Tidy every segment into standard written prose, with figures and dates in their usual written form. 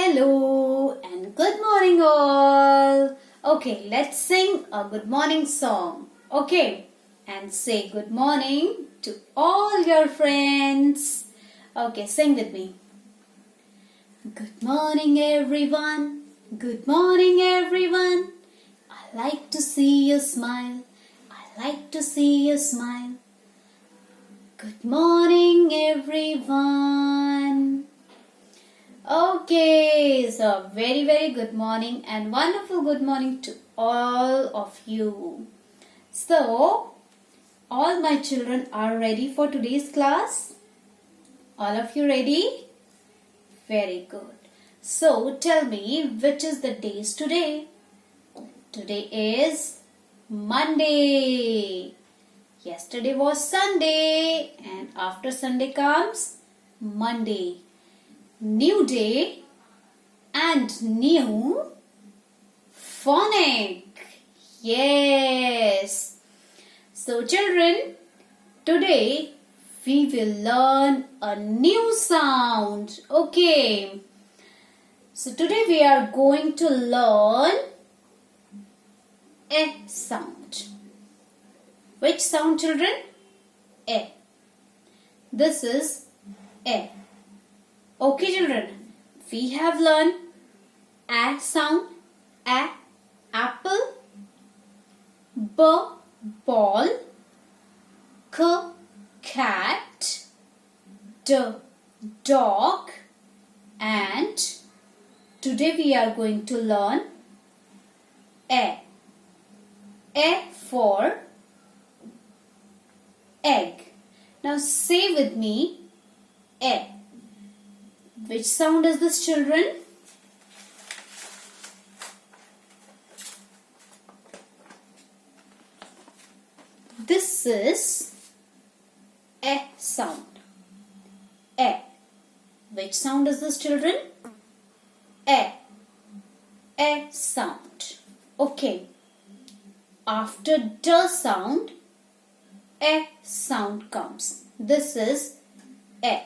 Hello and good morning all. Okay, let's sing a good morning song. Okay, and say good morning to all your friends. Okay, sing with me. Good morning everyone. Good morning everyone. I like to see you smile. I like to see you smile. Good morning everyone. Okay, so very good morning and wonderful good morning to all of you. So, all my children are ready for today's class? All of you ready? Very good. So, tell me which is the days today? Today is Monday. Yesterday was Sunday and after Sunday comes Monday. New day and new phonic. Yes. So children, today we will learn a new sound. Okay. So today we are going to learn a sound. Which sound, children? A. This is A. Okay children, we have learned A sound, A, apple, B, ball, K, cat, D, dog, and today we are going to learn A. A for egg. Now say with me A. Which sound is this, children? This is A sound. A. Which sound is this, children? A. A sound. Okay. After D sound, A sound comes. This is A.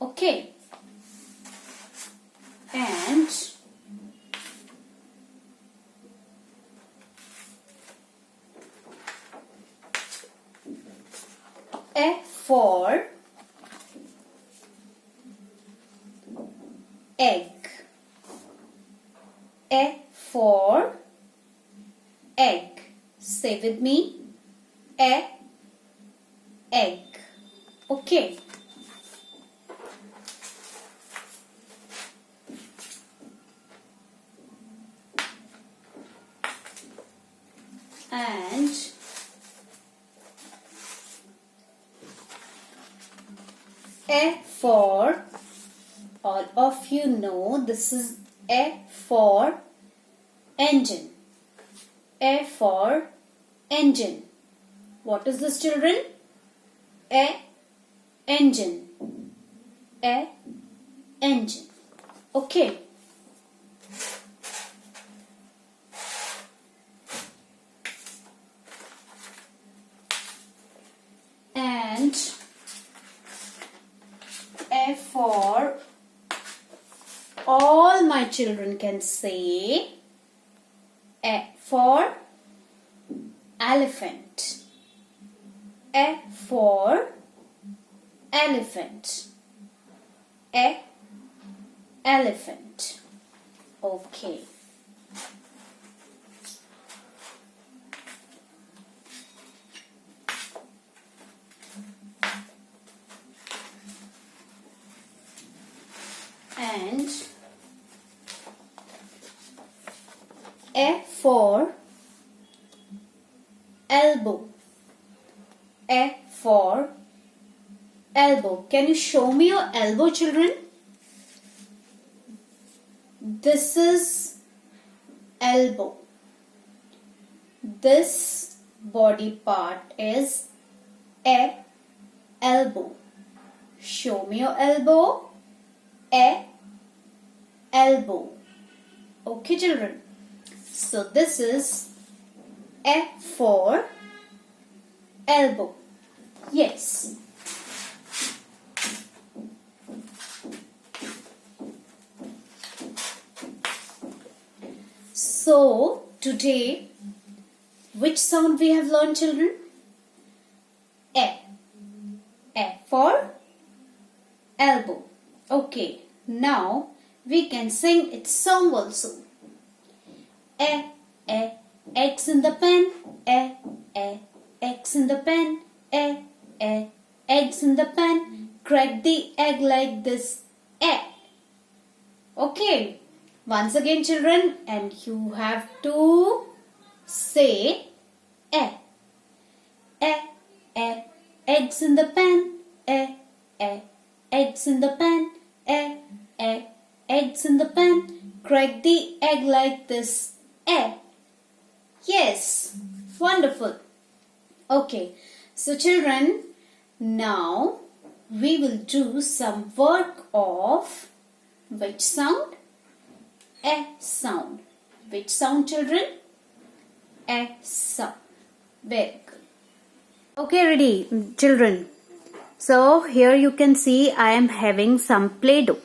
Okay. And A for egg. A for egg. Say with me. A, egg. Okay. And A for, all of you know, this is A for engine. A for engine. What is this, children? A, engine. A, engine. Okay. And A for, all my children can say A for elephant. A for elephant. A, elephant. Okay. And A for elbow. A for elbow. Can you show me your elbow, children? This is elbow. This body part is A, elbow. Show me your elbow. A, elbow. Okay children. So this is A for elbow. Yes. So, today, which sound we have learned, children? A. A for elbow. Okay, now we can sing its song also. A, eggs in the pen. A, eggs in the pen. A, eggs in the pen. Crack the egg like this. A. Okay, once again, children, and you have to say A. Eggs in the pen. Eggs in the pen. Eggs in the pen. Crack the egg like this. Yes, wonderful. Okay, so children, now we will do some work of which sound? A sound. Which sound, children? A sound. Very good. Okay, ready, children. So here you can see I am having some Play-Doh.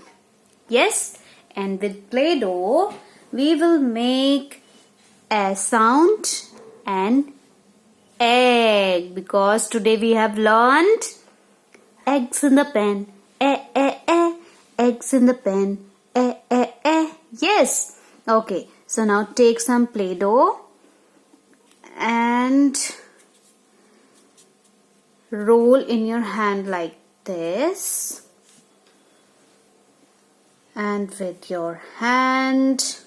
Yes, and with Play-Doh we will make a sound and egg, because today we have learned eggs in the pen. Eggs in the pen. Yes. Okay, so now take some Play-Doh and roll in your hand like this, and with your hand,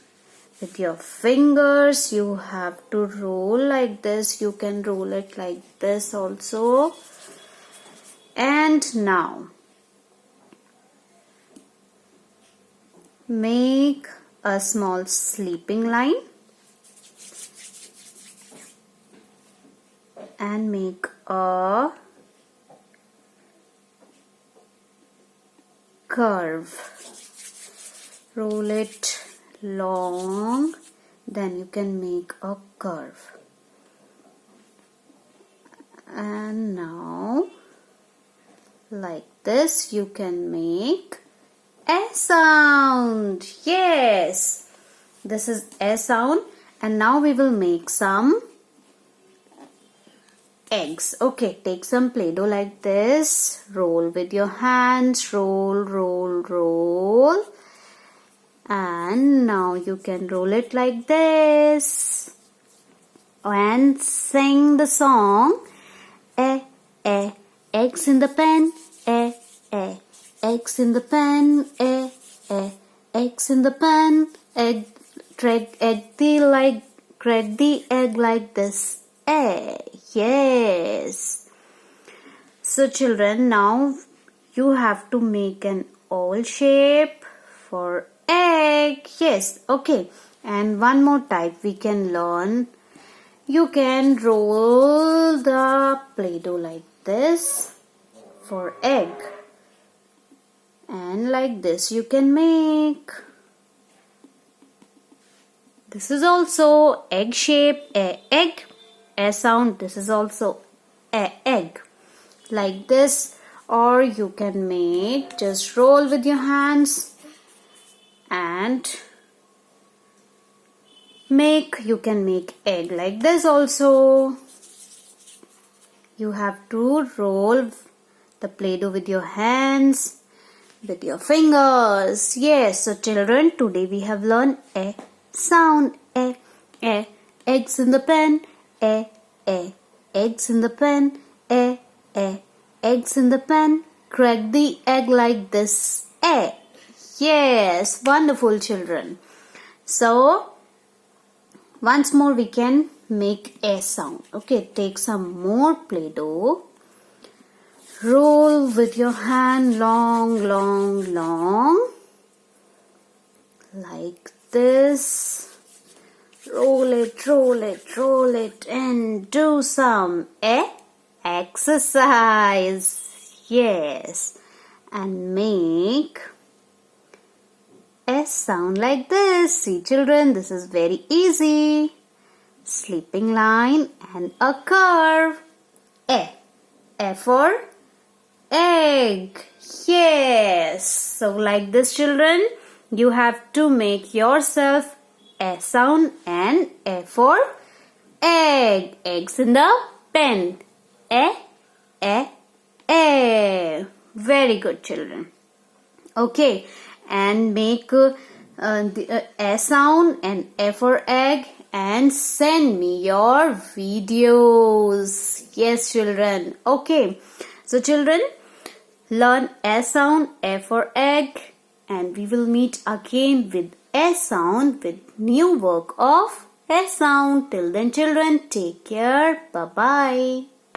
with your fingers, you have to roll like this. You can roll it like this also. And now make a small sleeping line and make a curve. Roll it long, then you can make a curve. And now like this you can make a sound. Yes, this is a sound. And now we will make some eggs. Okay, take some Play-Doh like this, roll with your hands, roll, and now you can roll it like this and sing the song. Eggs in the pen. Eggs in the pen. Eggs in the pen. Crack the egg like this. Yes. So children, now you have to make an oval shape for egg. Yes. Okay. And one more type we can learn. You can roll the Play-Doh like this for egg. And like this you can make. This is also egg shape, egg. A sound. This is also a egg, like this. Or you can make, just roll with your hands and you can make egg like this also. You have to roll the Play-Doh with your hands, with your fingers. Yes, so children, today we have learned a sound. Eggs in the pen. Eggs in the pen. Eggs in the pen. Crack the egg like this. Yes, wonderful, children. So once more we can make a sound. Okay, take some more Play-Doh. Roll with your hand long, like this. Roll it and do some exercise. Yes, and make a sound like this. See children, this is very easy. Sleeping line and a curve. A for egg. Yes. So like this children, you have to make yourself A sound and A for egg. Eggs in the pen. A. Very good, children. Okay, and make the A sound and A for egg and send me your videos. Yes, children. Okay, so children, learn A sound, A for egg, and we will meet again with A sound with new work of A sound. Till then, children, take care. Bye-bye.